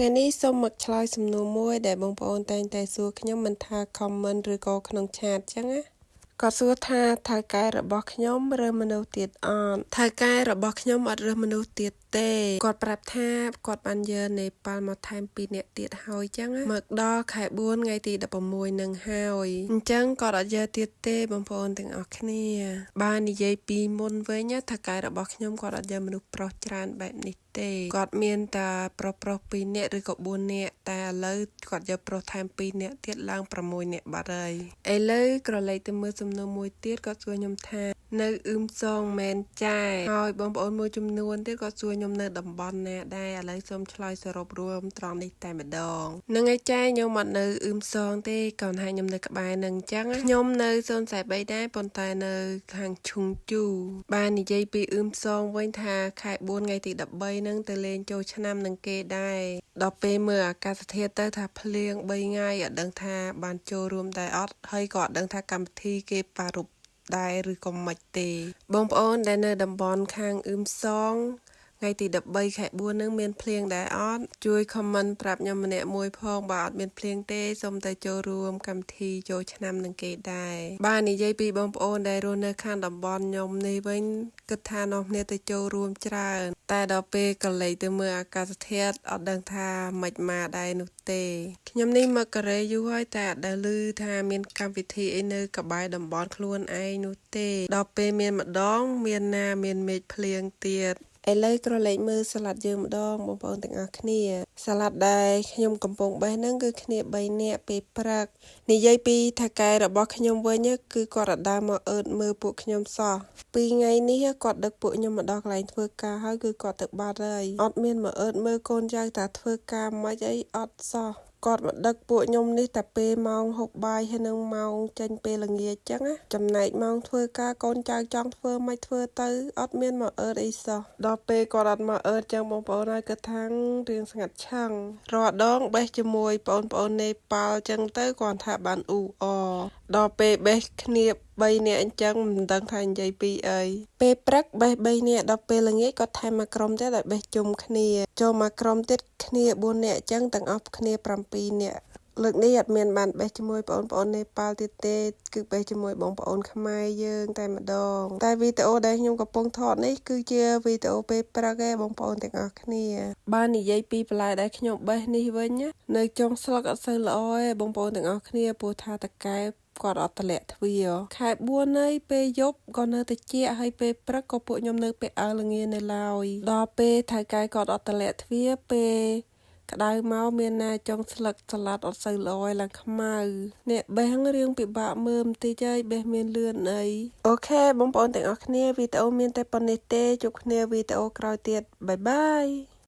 ថ្ងៃនេះសូមមកឆ្លើយសំណួរមួយដែលបងប្អូនតែងតែសួរខ្ញុំមិនថា comment ឬក៏ក្នុង chat ចឹងណាគាត់សួរថាថៅកែរបស់ខ្ញុំរើមនុស្សទៀតអត់ថៅកែរបស់ខ្ញុំអត់រើមនុស្សទៀតទេគាត់ប្រាប់ថាគាត់បានយកនេប៉ាល់មកថែម2នាក់ទៀតហើយចឹងមកដល់ខែ4ថ្ងៃទី16នឹងហើយអញ្ចឹងគាត់អត់យកទៀតទេបងប្អូនទាំងអស់គ្នាបាននិយាយពីមុនវិញថៅកែរបស់ខ្ញុំគាត់អត់យកមនុស្សប្រុសច្រើនបែបនេះទេគាត់មានតែប្រុស2នាក់ឬក៏4នាក់តែឥឡូវគាត់យកប្រុសថែម2នាក់ទៀតឡើង6នាក់បាត់ហើយឥឡូវក្រឡេកទៅមើលសំណួរមួយទៀតគាត់សួរខ្ញុំថានៅអ៊ឹមសងមែនចាហើយបងប្អូនមួយចំនួនទៀតគាត់សួរខ្ញុំនៅតំបន់ណាដែរឥឡូវសូមឆ្លើយសរុបរួមត្រង់នេះតែម្ដងនឹងឯចាខ្ញុំអត់នៅអ៊ឹមសងទេគាត់ថាខ្ញុំនៅក្បែរនឹងអញ្ចឹងខ្ញុំនៅ043ដែរប៉ុន្តែនៅខាងឈុងជូបាននិយាយពីអ៊ឹមសងវិញថាខែ4ថ្ងៃទី13នឹងទៅលេងចូលឆ្នាំនឹងគេដែរដល់ពេលមើលអាកាសធាតុទៅថាភ្លៀង3ថ្ងៃអត់ដឹងថាបានចូលរួមដែរអត់ហើយក៏អត់ដឹងថាកម្មវិធីគេប្រារព្ធដែរឬក៏មិនទេបងប្អូនដែលនៅតំបន់ខាងអ៊ឹមសងថ្ងៃទី13ខែ4នឹងមានភ្លៀងដែរអត់ជួយ comment ប្រាប់ខ្ញុំម្នាក់មួយផងបើអត់មានភ្លៀងទេសូមតែចូលរួមកម្មវិធីចូលឆ្នាំនឹងគេដែរបាននិយាយពីបងប្អូនដែលរស់នៅខាងតំបន់ខ្ញុំនេះវិញគិតថានាំគ្នាទៅចូលរួមច្រើនតែដល់ពេលកលេចទៅមើលអាកាសធាតុអត់ដឹងថាមិនមកដែរនោះទេខ្ញុំនេះមកកូរ៉េយូរហើយតែអត់ដែលឮថាមានកម្មវិធីអីនៅក្បែរតំបន់ខ្លួនឯងនោះទេដល់ពេលមានម្ដងមានណាមានមេឃភ្លៀងទៀតឥឡូវក្រឡេកមើលសាឡាត់យើងម្ដងបងប្អូនទាំងអស់គ្នាសាឡាត់ដែលខ្ញុំកំពុងបេះហ្នឹងគឺគ្នា3នាក់ពេលព្រឹកនិយាយពីថៅកែរបស់ខ្ញុំវិញគឺគាត់អត់ដើរមកអឺតមើលពួកខ្ញុំសោះ2ថ្ងៃនេះគាត់ដឹកពួកខ្ញុំមកដល់កន្លែងធ្វើការហើយគឺគាត់ទៅបាត់ហើយអត់មានមកអឺតមើលកូនចៅតាធ្វើការមិនអីអត់សោះគាត់មកដឹកពួកខ្ញុំនេះតែពេលម៉ោងហូបបាយហើយនឹងម៉ោងចេញពេលល្ងាចចឹងណាចំណែកម៉ោងធ្វើការកូនចៅចង់ធ្វើមិនធ្វើទៅអត់មានមកអឺតអីសោះដល់ពេលគាត់អត់មកអឺតចឹងបងប្អូនហើយគាត់ថារឿងស្ងាត់ឆឹងរាល់ដងបេះជាមួយបងប្អូននេប៉ាល់ចឹងទៅគាត់ថាបានអ៊ូអដល់ពេលបេះគ្នា3នាក់អញ្ចឹងមិនដឹងថានិយាយពីអីពេលព្រឹកបេះ3នាក់ដល់ពេលល្ងាចគាត់ថែមមកក្រុមទៀតឲ្យបេះជុំគ្នាចូលមកក្រុមទៀតគ្នា4នាក់អញ្ចឹងទាំងអស់គ្នា7នាក់លើកនេះអត់មានបានបេះជាមួយបងប្អូននេប៉ាល់ទៀតទេគឺបេះជាមួយបងប្អូនខ្មែរយើងតែម្ដងតែវីដេអូដែលខ្ញុំកំពុងថតនេះគឺជាវីដេអូពេលព្រឹកឯងបងប្អូនទាំងអស់គ្នាបាននិយាយពីបន្លែដែលខ្ញុំបេះនេះវិញនៅចុងស្លឹកអត់សូវល្អទេបងប្អូនទាំងអស់គ្នាព្រោះថាតកែគាត់អត់តម្លាក់ទ្វារខែ4ហើយពេលយប់ក៏នៅតិចហើយពេលព្រឹកក៏ពួកខ្ញុំនៅពាក់អាវល្ងានៅឡើយដល់ពេលថៅកែគាត់អត់តម្លាក់ទ្វារពេលក្តៅមកមានណាចុងស្លឹកសាឡាត់អត់សូវល្អឯឡើងខ្មៅអ្នកបេះរឿងពិបាកមើលបន្តិចហើយបេះមានលឿនអីអូខេបងប្អូនទាំងអស់គ្នាវីដេអូមានតែប៉ុណ្្នេះទេជួបគ្នាវីដេអូក្រោយទៀតបាយបាយ